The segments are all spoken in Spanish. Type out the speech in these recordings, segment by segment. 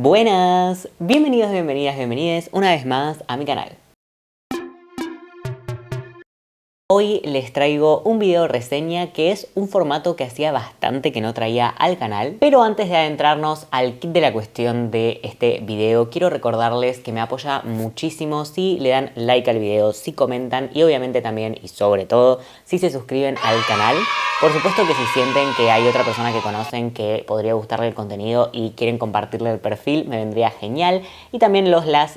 Buenas, bienvenidos, bienvenidas una vez más a mi canal. Hoy les traigo un video reseña que es un formato que hacía bastante que no traía al canal. Pero antes de adentrarnos al kit de la cuestión de este video, quiero recordarles que me apoya muchísimo si le dan like al video, si comentan y obviamente también y sobre todo si se suscriben al canal. Por supuesto que si sienten que hay otra persona que conocen que podría gustarle el contenido y quieren compartirle el perfil, me vendría genial. Y también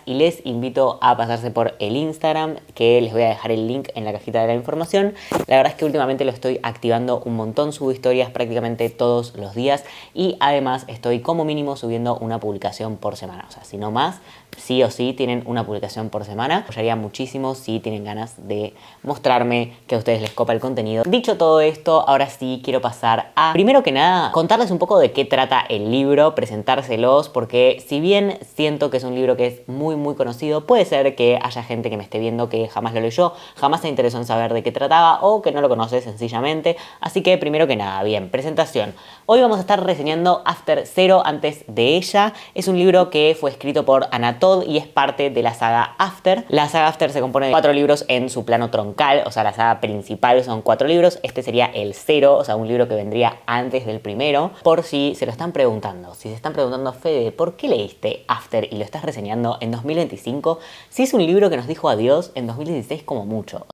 les invito a pasarse por el Instagram, que les voy a dejar el link en la cajita de la información. La verdad es que últimamente lo estoy activando un montón, subo historias prácticamente todos los días y además estoy como mínimo subiendo una publicación por semana. O sea, si no más, sí o sí tienen una publicación por semana. Me apoyaría muchísimo si tienen ganas de mostrarme que a ustedes les copa el contenido. Dicho todo esto, ahora sí quiero pasar a, primero que nada, contarles un poco de qué trata el libro, presentárselos, porque si bien siento que es un libro que es muy conocido, puede ser que haya gente que me esté viendo que jamás lo leyó, jamás se interesó en saber de qué trataba o que no lo conoce sencillamente. Así que primero que nada, bien, presentación. Hoy vamos a estar reseñando After 0 antes de ella. Es un libro que fue escrito por Anna Todd y es parte de la saga After. La saga After se compone de 4 libros en su plano troncal, o sea, la saga principal son 4 libros. Este sería el 0, o sea, un libro que vendría antes del primero. Por si se lo están preguntando, si se están preguntando, Fede, ¿por qué leíste After y lo estás reseñando en 2025? Si es un libro que nos dijo adiós en 2016 como mucho.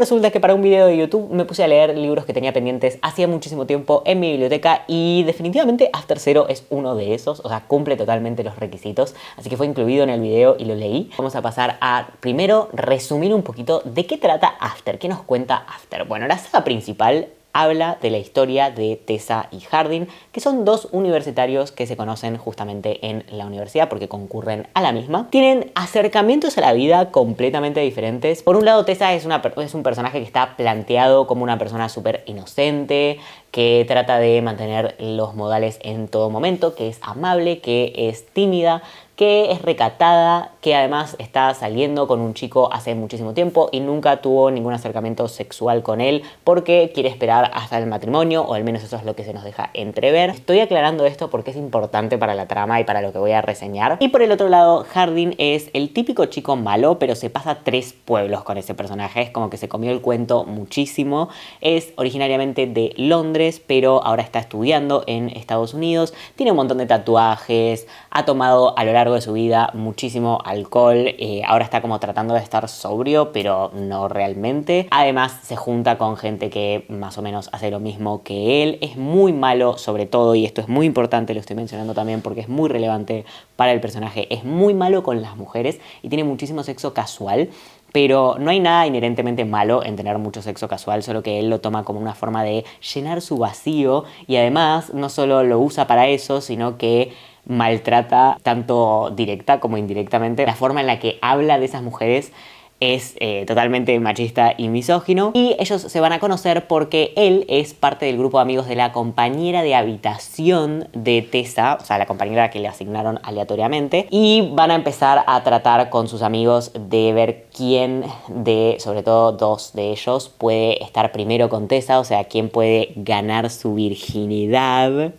Resulta que para un video de YouTube me puse a leer libros que tenía pendientes hacía muchísimo tiempo en mi biblioteca y definitivamente After 0 es uno de esos, o sea, cumple totalmente los requisitos, así que fue incluido en el video y lo leí. Vamos a pasar a, primero, resumir un poquito de qué trata After, qué nos cuenta After. Bueno, la saga principal habla de la historia de Tessa y Hardin, que son dos universitarios que se conocen justamente en la universidad porque concurren a la misma. Tienen acercamientos a la vida completamente diferentes. Por un lado, Tessa es un personaje que está planteado como una persona súper inocente, que trata de mantener los modales en todo momento, que es amable, que es tímida, que es recatada, que además está saliendo con un chico hace muchísimo tiempo y nunca tuvo ningún acercamiento sexual con él porque quiere esperar hasta el matrimonio, o al menos eso es lo que se nos deja entrever. Estoy aclarando esto porque es importante para la trama y para lo que voy a reseñar. Y por el otro lado, Hardin es el típico chico malo, pero se pasa 3 pueblos con ese personaje. Es como que se comió el cuento muchísimo. Es originariamente de Londres, pero ahora está estudiando en Estados Unidos. Tiene un montón de tatuajes, ha tomado a lo largo de su vida muchísimo alcohol, ahora está como tratando de estar sobrio, pero no realmente. Además se junta con gente que más o menos hace lo mismo que él. Es muy malo sobre todo, y esto es muy importante, lo estoy mencionando también porque es muy relevante para el personaje. Es muy malo con las mujeres y tiene muchísimo sexo casual. Pero no hay nada inherentemente malo en tener mucho sexo casual, solo que él lo toma como una forma de llenar su vacío y además no solo lo usa para eso, sino que maltrata tanto directa como indirectamente. La forma en la que habla de esas mujeres es totalmente machista y misógino. Y ellos se van a conocer porque él es parte del grupo de amigos de la compañera de habitación de Tessa, o sea, la compañera que le asignaron aleatoriamente. Y van a empezar a tratar con sus amigos de ver quién de, sobre todo 2 de ellos, puede estar primero con Tessa, o sea, quién puede ganar su virginidad.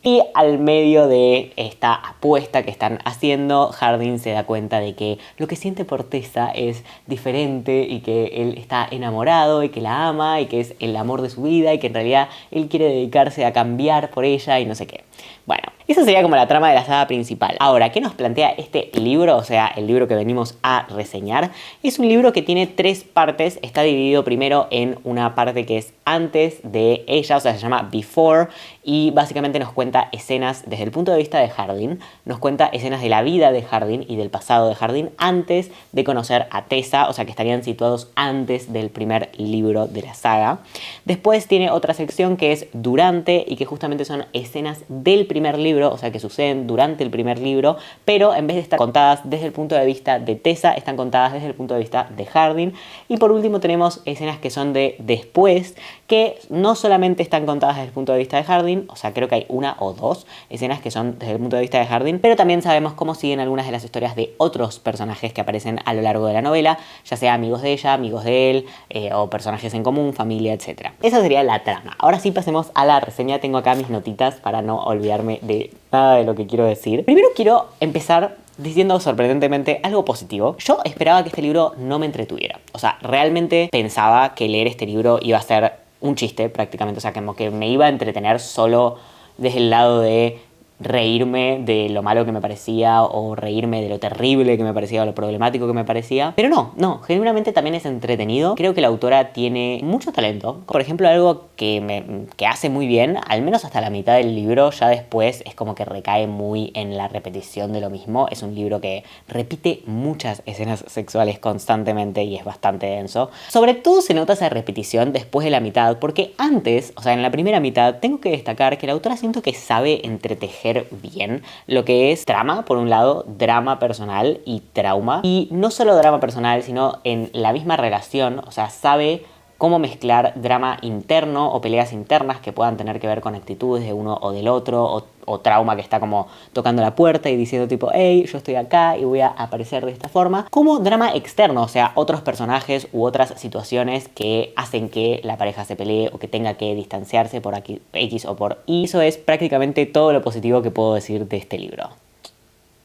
Y al medio de esta apuesta que están haciendo, Hardin se da cuenta de que lo que siente por Tessa es diferente y que él está enamorado y que la ama y que es el amor de su vida y que en realidad él quiere dedicarse a cambiar por ella y no sé qué. Bueno, esa sería como la trama de la saga principal. Ahora, ¿qué nos plantea este libro? O sea, el libro que venimos a reseñar. Es un libro que tiene 3 partes. Está dividido primero en una parte que es antes de ella, o sea, se llama Before, y básicamente nos cuenta escenas desde el punto de vista de Hardin, nos cuenta escenas de la vida de Hardin y del pasado de Hardin antes de conocer a Tessa, o sea que estarían situados antes del primer libro de la saga. Después tiene otra sección que es durante y que justamente son escenas del primer libro, o sea que suceden durante el primer libro, pero en vez de estar contadas desde el punto de vista de Tessa, están contadas desde el punto de vista de Hardin. Y por último tenemos escenas que son de después, que no solamente están contadas desde el punto de vista de Hardin, o sea, creo que hay 1 o 2 escenas que son desde el punto de vista de Hardin, pero también sabemos cómo siguen algunas de las historias de otros personajes que aparecen a lo largo de la novela, ya sea amigos de ella, amigos de él, o personajes en común, familia, etc. Esa sería la trama. Ahora sí pasemos a la reseña. Tengo acá mis notitas para no olvidarme de nada de lo que quiero decir. Primero quiero empezar diciendo sorprendentemente algo positivo. Yo esperaba que este libro no me entretuviera. O sea, realmente pensaba que leer este libro iba a ser un chiste prácticamente. O sea, como que me iba a entretener solo desde el lado de reírme de lo malo que me parecía o reírme de lo terrible que me parecía o lo problemático que me parecía. Pero no, genuinamente también es entretenido. Creo que la autora tiene mucho talento. Por ejemplo, algo que hace muy bien, al menos hasta la mitad del libro, ya después es como que recae muy en la repetición de lo mismo. Es un libro que repite muchas escenas sexuales constantemente y es bastante denso. Sobre todo se nota esa repetición después de la mitad, porque antes, o sea, en la primera mitad, tengo que destacar que la autora siento que sabe entretejer bien lo que es trama, por un lado, drama personal y trauma. Y no solo drama personal, sino en la misma relación, o sea, sabe cómo mezclar drama interno o peleas internas que puedan tener que ver con actitudes de uno o del otro, o trauma que está como tocando la puerta y diciendo tipo, hey, yo estoy acá y voy a aparecer de esta forma, como drama externo, o sea, otros personajes u otras situaciones que hacen que la pareja se pelee o que tenga que distanciarse por aquí, X o por Y. Eso es prácticamente todo lo positivo que puedo decir de este libro.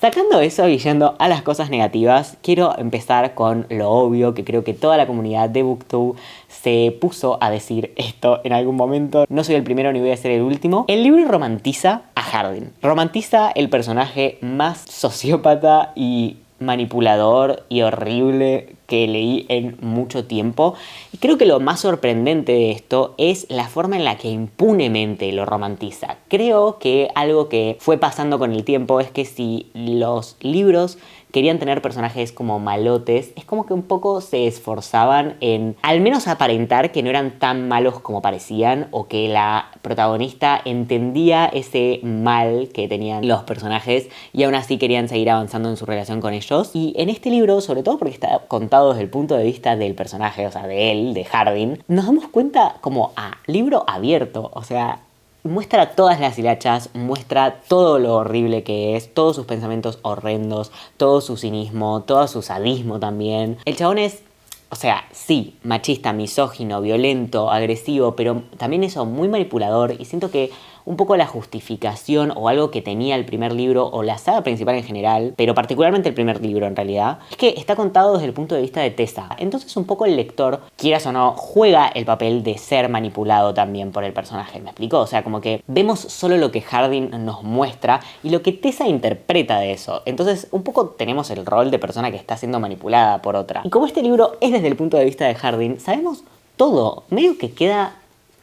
Sacando eso y yendo a las cosas negativas, quiero empezar con lo obvio, que creo que toda la comunidad de BookTube se puso a decir esto en algún momento. No soy el primero ni voy a ser el último. El libro romantiza a Hardin. Romantiza el personaje más sociópata y manipulador y horrible que leí en mucho tiempo. Y creo que lo más sorprendente de esto es la forma en la que impunemente lo romantiza. Creo que algo que fue pasando con el tiempo es que si los libros querían tener personajes como malotes, es como que un poco se esforzaban en al menos aparentar que no eran tan malos como parecían, o que la protagonista entendía ese mal que tenían los personajes y aún así querían seguir avanzando en su relación con ellos. Y en este libro, sobre todo porque está contado desde el punto de vista del personaje, o sea, de él, de Hardin, nos damos cuenta como a libro abierto, o sea, muestra todas las hilachas, muestra todo lo horrible que es, todos sus pensamientos horrendos, todo su cinismo, todo su sadismo también. El chabón es, o sea, sí, machista, misógino, violento, agresivo, pero también eso, muy manipulador, y siento que un poco la justificación o algo que tenía el primer libro o la saga principal en general, pero particularmente el primer libro en realidad, es que está contado desde el punto de vista de Tessa. Entonces un poco el lector, quieras o no, juega el papel de ser manipulado también por el personaje, ¿me explico? O sea, como que vemos solo lo que Hardin nos muestra y lo que Tessa interpreta de eso. Entonces un poco tenemos el rol de persona que está siendo manipulada por otra. Y como este libro es desde el punto de vista de Hardin, sabemos todo. Medio que queda...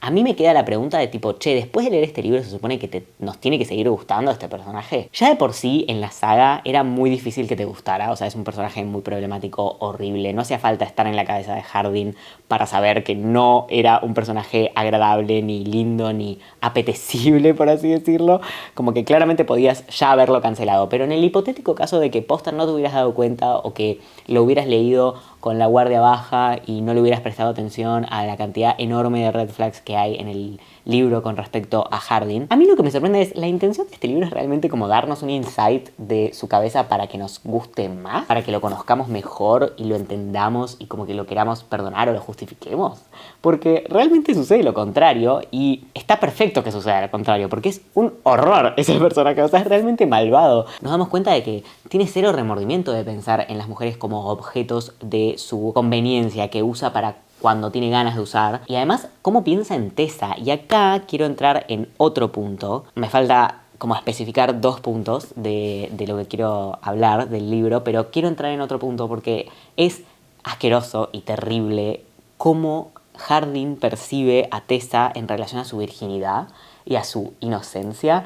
A mí me queda la pregunta de tipo, che, después de leer este libro se supone que nos tiene que seguir gustando este personaje. Ya de por sí en la saga era muy difícil que te gustara, o sea, es un personaje muy problemático, horrible. No hacía falta estar en la cabeza de Hardin para saber que no era un personaje agradable, ni lindo, ni apetecible, por así decirlo. Como que claramente podías ya haberlo cancelado. Pero en el hipotético caso de que posta no te hubieras dado cuenta o que lo hubieras leído con la guardia baja y no le hubieras prestado atención a la cantidad enorme de red flags que hay en el libro con respecto a Hardin. A mí lo que me sorprende es la intención de este libro es realmente como darnos un insight de su cabeza para que nos guste más, para que lo conozcamos mejor y lo entendamos y como que lo queramos perdonar o lo justifiquemos. Porque realmente sucede lo contrario y está perfecto que suceda lo contrario porque es un horror ese personaje, o sea, es realmente malvado. Nos damos cuenta de que tiene cero remordimiento de pensar en las mujeres como objetos de su conveniencia que usa para cuando tiene ganas de usar. Y además, cómo piensa en Tessa. Y acá quiero entrar en otro punto. Me falta como especificar 2 puntos de lo que quiero hablar del libro, pero quiero entrar en otro punto porque es asqueroso y terrible cómo Hardin percibe a Tessa en relación a su virginidad y a su inocencia.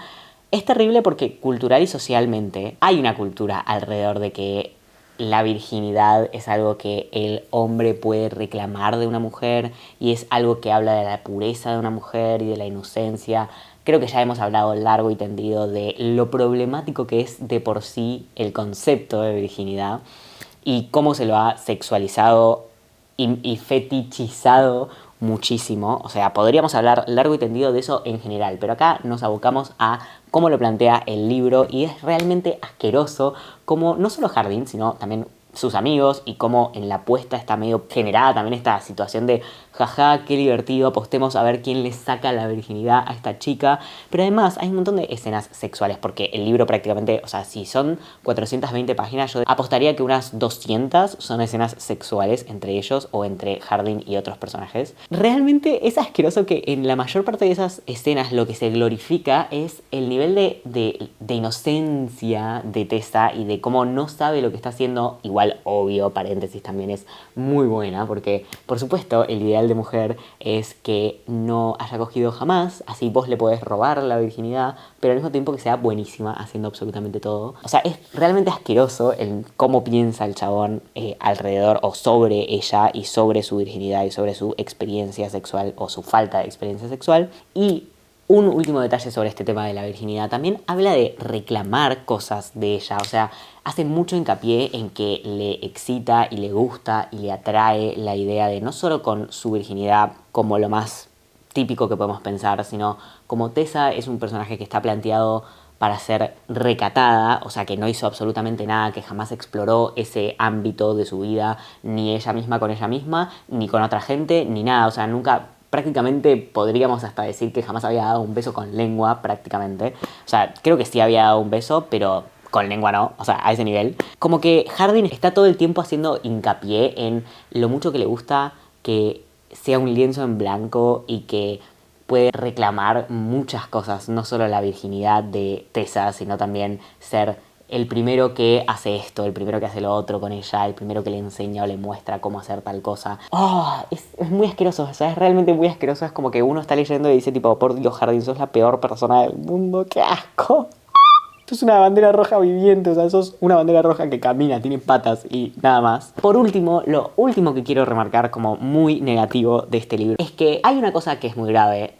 Es terrible porque cultural y socialmente hay una cultura alrededor de que la virginidad es algo que el hombre puede reclamar de una mujer y es algo que habla de la pureza de una mujer y de la inocencia. Creo que ya hemos hablado largo y tendido de lo problemático que es de por sí el concepto de virginidad y cómo se lo ha sexualizado y fetichizado muchísimo. O sea, podríamos hablar largo y tendido de eso en general, pero acá nos abocamos a cómo lo plantea el libro y es realmente asqueroso como no solo Hardin, sino también sus amigos y cómo en la apuesta está medio generada también esta situación de jaja, qué divertido, apostemos a ver quién le saca la virginidad a esta chica. Pero además hay un montón de escenas sexuales porque el libro prácticamente, o sea, si son 420 páginas, yo apostaría que unas 200 son escenas sexuales entre ellos o entre Hardin y otros personajes. Realmente es asqueroso que en la mayor parte de esas escenas lo que se glorifica es el nivel de inocencia de Tessa y de cómo no sabe lo que está haciendo. Igual, obvio, paréntesis, también es muy buena porque, por supuesto, el ideal de mujer es que no haya cogido jamás, así vos le podés robar la virginidad, pero al mismo tiempo que sea buenísima haciendo absolutamente todo. O sea, es realmente asqueroso el cómo piensa el chabón alrededor o sobre ella y sobre su virginidad y sobre su experiencia sexual o su falta de experiencia sexual. Y un último detalle sobre este tema de la virginidad, también habla de reclamar cosas de ella, o sea, hace mucho hincapié en que le excita y le gusta y le atrae la idea de no solo con su virginidad como lo más típico que podemos pensar, sino como Tessa es un personaje que está planteado para ser recatada, o sea, que no hizo absolutamente nada, que jamás exploró ese ámbito de su vida, ni ella misma con ella misma, ni con otra gente, ni nada, o sea, nunca... Prácticamente podríamos hasta decir que jamás había dado un beso con lengua, prácticamente. O sea, creo que sí había dado un beso, pero con lengua no, o sea, a ese nivel. Como que Hardin está todo el tiempo haciendo hincapié en lo mucho que le gusta que sea un lienzo en blanco y que puede reclamar muchas cosas, no solo la virginidad de Tessa, sino también ser el primero que hace esto, el primero que hace lo otro con ella, el primero que le enseña o le muestra cómo hacer tal cosa. Es muy asqueroso, o sea, es realmente muy asqueroso. Es como que uno está leyendo y dice tipo, por Dios, Hardin, sos la peor persona del mundo, qué asco. Esto es una bandera roja viviente, o sea, sos una bandera roja que camina, tiene patas y nada más. Por último, lo último que quiero remarcar como muy negativo de este libro es que hay una cosa que es muy grave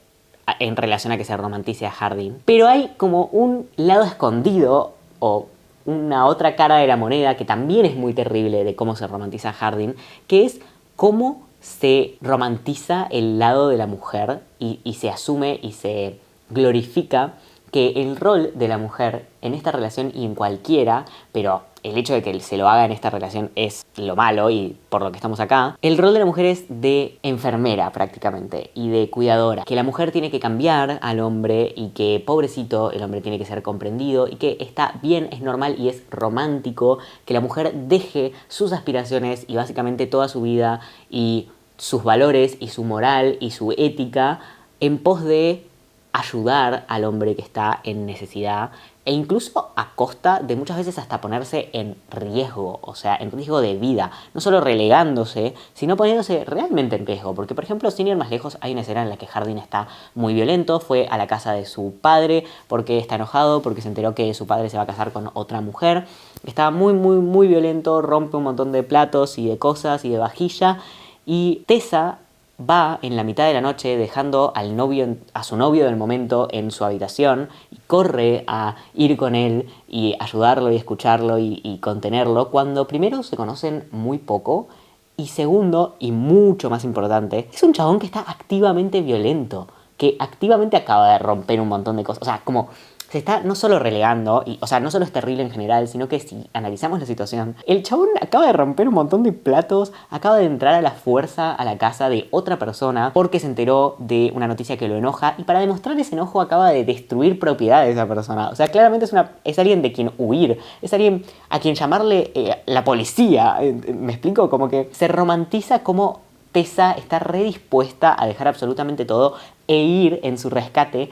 en relación a que se romantice a Hardin, pero hay como un lado escondido o una otra cara de la moneda que también es muy terrible de cómo se romantiza a Hardin, que es cómo se romantiza el lado de la mujer y se asume y se glorifica que el rol de la mujer en esta relación y en cualquiera, pero el hecho de que se lo haga en esta relación es lo malo y por lo que estamos acá, el rol de la mujer es de enfermera prácticamente y de cuidadora, que la mujer tiene que cambiar al hombre y que pobrecito el hombre tiene que ser comprendido y que está bien, es normal y es romántico que la mujer deje sus aspiraciones y básicamente toda su vida y sus valores y su moral y su ética en pos de ayudar al hombre que está en necesidad e incluso a costa de muchas veces hasta ponerse en riesgo, o sea, en riesgo de vida, no solo relegándose, sino poniéndose realmente en riesgo, porque por ejemplo, sin ir más lejos, hay una escena en la que Hardin está muy violento, fue a la casa de su padre porque está enojado, porque se enteró que su padre se va a casar con otra mujer, está muy violento, rompe un montón de platos y de cosas y de vajilla, y Tessa va en la mitad de la noche dejando a su novio del momento en su habitación y corre a ir con él y ayudarlo y escucharlo y contenerlo cuando primero se conocen muy poco y segundo, y mucho más importante, es un chabón que está activamente violento, que activamente acaba de romper un montón de cosas, o sea, como se está no solo relegando, y, o sea, no solo es terrible en general, sino que si analizamos la situación, el chabón acaba de romper un montón de platos, acaba de entrar a la fuerza a la casa de otra persona porque se enteró de una noticia que lo enoja y para demostrar ese enojo acaba de destruir propiedad de esa persona. O sea, claramente es alguien de quien huir, es alguien a quien llamarle la policía. ¿Me explico? Como que se romantiza como Tessa está redispuesta a dejar absolutamente todo e ir en su rescate.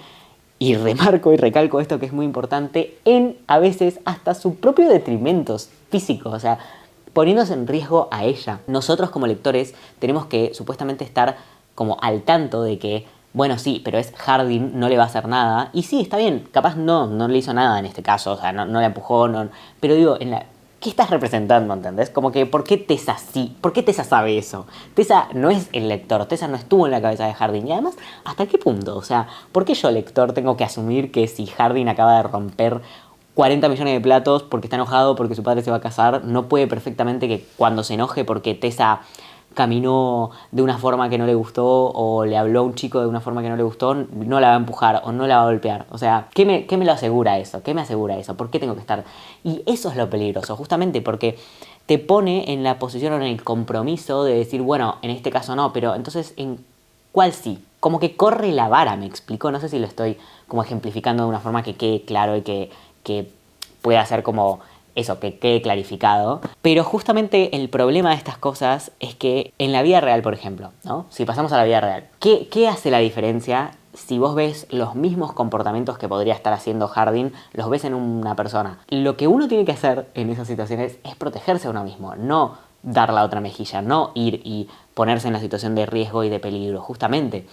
Y remarco y recalco esto que es muy importante, en a veces hasta su propio detrimento físico, o sea, poniéndose en riesgo a ella. Nosotros como lectores tenemos que supuestamente estar como al tanto de que, bueno, sí, pero es Hardin, no le va a hacer nada. Y sí, está bien, capaz no le hizo nada en este caso, o sea, no la empujó, pero digo, ¿qué estás representando, entendés? Como que, ¿por qué Tessa sí? ¿Por qué Tessa sabe eso? Tessa no es el lector, Tessa no estuvo en la cabeza de Hardin. Y además, ¿hasta qué punto? O sea, ¿por qué yo, lector, tengo que asumir que si Hardin acaba de romper 40 millones de platos porque está enojado, porque su padre se va a casar, no puede perfectamente que cuando se enoje porque Tessa caminó de una forma que no le gustó o le habló a un chico de una forma que no le gustó, no la va a empujar o no la va a golpear. O sea, ¿qué me lo asegura eso? ¿Qué me asegura eso? ¿Por qué tengo que estar? Y eso es lo peligroso, justamente porque te pone en la posición o en el compromiso de decir, bueno, en este caso no, pero entonces ¿en cuál sí? Como que corre la vara, ¿me explico? No sé si lo estoy como ejemplificando de una forma que quede claro y que pueda ser como eso, que quede clarificado. Pero justamente el problema de estas cosas es que en la vida real, por ejemplo, ¿no? Si pasamos a la vida real, ¿qué hace la diferencia si vos ves los mismos comportamientos que podría estar haciendo Hardin, los ves en una persona? Lo que uno tiene que hacer en esas situaciones es protegerse a uno mismo, no dar la otra mejilla, no ir y ponerse en la situación de riesgo y de peligro, justamente.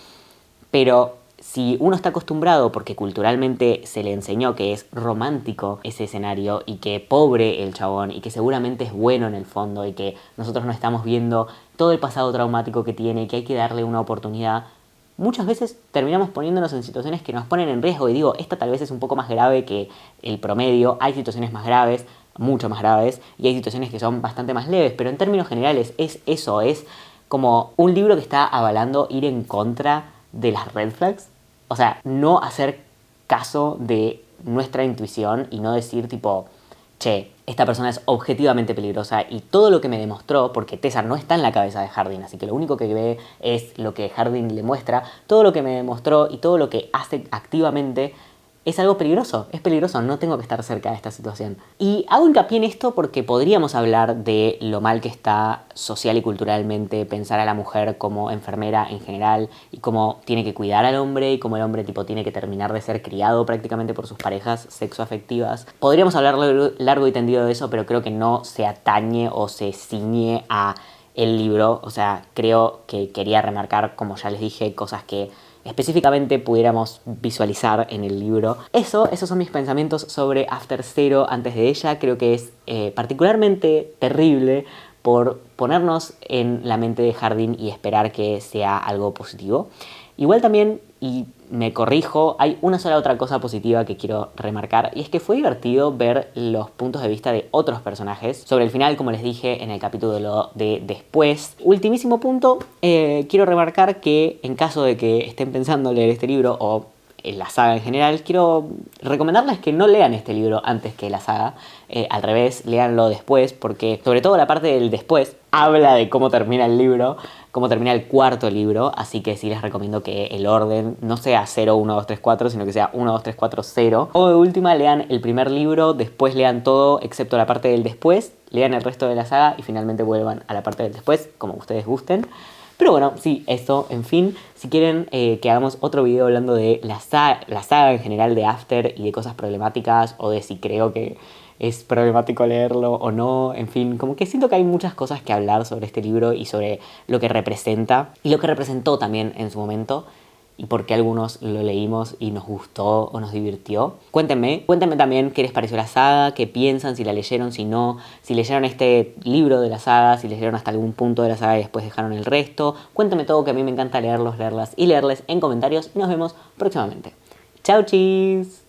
Pero si uno está acostumbrado, porque culturalmente se le enseñó que es romántico ese escenario y que pobre el chabón y que seguramente es bueno en el fondo y que nosotros no estamos viendo todo el pasado traumático que tiene y que hay que darle una oportunidad, muchas veces terminamos poniéndonos en situaciones que nos ponen en riesgo. Y digo, esta tal vez es un poco más grave que el promedio, hay situaciones más graves, mucho más graves, y hay situaciones que son bastante más leves, pero en términos generales es eso, es como un libro que está avalando ir en contra de las red flags. O sea, no hacer caso de nuestra intuición y no decir tipo, che, esta persona es objetivamente peligrosa y todo lo que me demostró, porque Tessar no está en la cabeza de Hardin, así que lo único que ve es lo que Hardin le muestra, todo lo que me demostró y todo lo que hace activamente es algo peligroso, es peligroso, no tengo que estar cerca de esta situación. Y hago hincapié en esto porque podríamos hablar de lo mal que está social y culturalmente pensar a la mujer como enfermera en general y cómo tiene que cuidar al hombre y cómo el hombre tipo tiene que terminar de ser criado prácticamente por sus parejas sexoafectivas. Podríamos hablar largo y tendido de eso, pero creo que no se atañe o se ciñe a el libro. O sea, creo que quería remarcar, como ya les dije, cosas que específicamente pudiéramos visualizar en el libro. Esos son mis pensamientos sobre After Zero antes de ella. Creo que es particularmente terrible por ponernos en la mente de Hardin y esperar que sea algo positivo. Igual también, y me corrijo, hay una sola otra cosa positiva que quiero remarcar, y es que fue divertido ver los puntos de vista de otros personajes. Sobre el final, como les dije en el capítulo de después. Ultimísimo punto, quiero remarcar que en caso de que estén pensando leer este libro o en la saga en general, quiero recomendarles que no lean este libro antes que la saga. Al revés, léanlo después, porque sobre todo la parte del después habla de cómo termina el libro, cómo termina el cuarto libro, así que sí les recomiendo que el orden no sea 0, 1, 2, 3, 4, sino que sea 1, 2, 3, 4, 0. O de última, lean el primer libro, después lean todo excepto la parte del después, lean el resto de la saga y finalmente vuelvan a la parte del después, como ustedes gusten. Pero bueno, sí, eso, en fin. Si quieren que hagamos otro video hablando de la saga en general de After y de cosas problemáticas, o de si creo que es problemático leerlo o no, en fin, como que siento que hay muchas cosas que hablar sobre este libro y sobre lo que representa y lo que representó también en su momento y por qué algunos lo leímos y nos gustó o nos divirtió. Cuéntenme también qué les pareció la saga, qué piensan, si la leyeron, si no, si leyeron este libro de la saga, si leyeron hasta algún punto de la saga y después dejaron el resto. Cuéntenme todo, que a mí me encanta leerlos, leerlas y leerles en comentarios y nos vemos próximamente. ¡Chao, chis!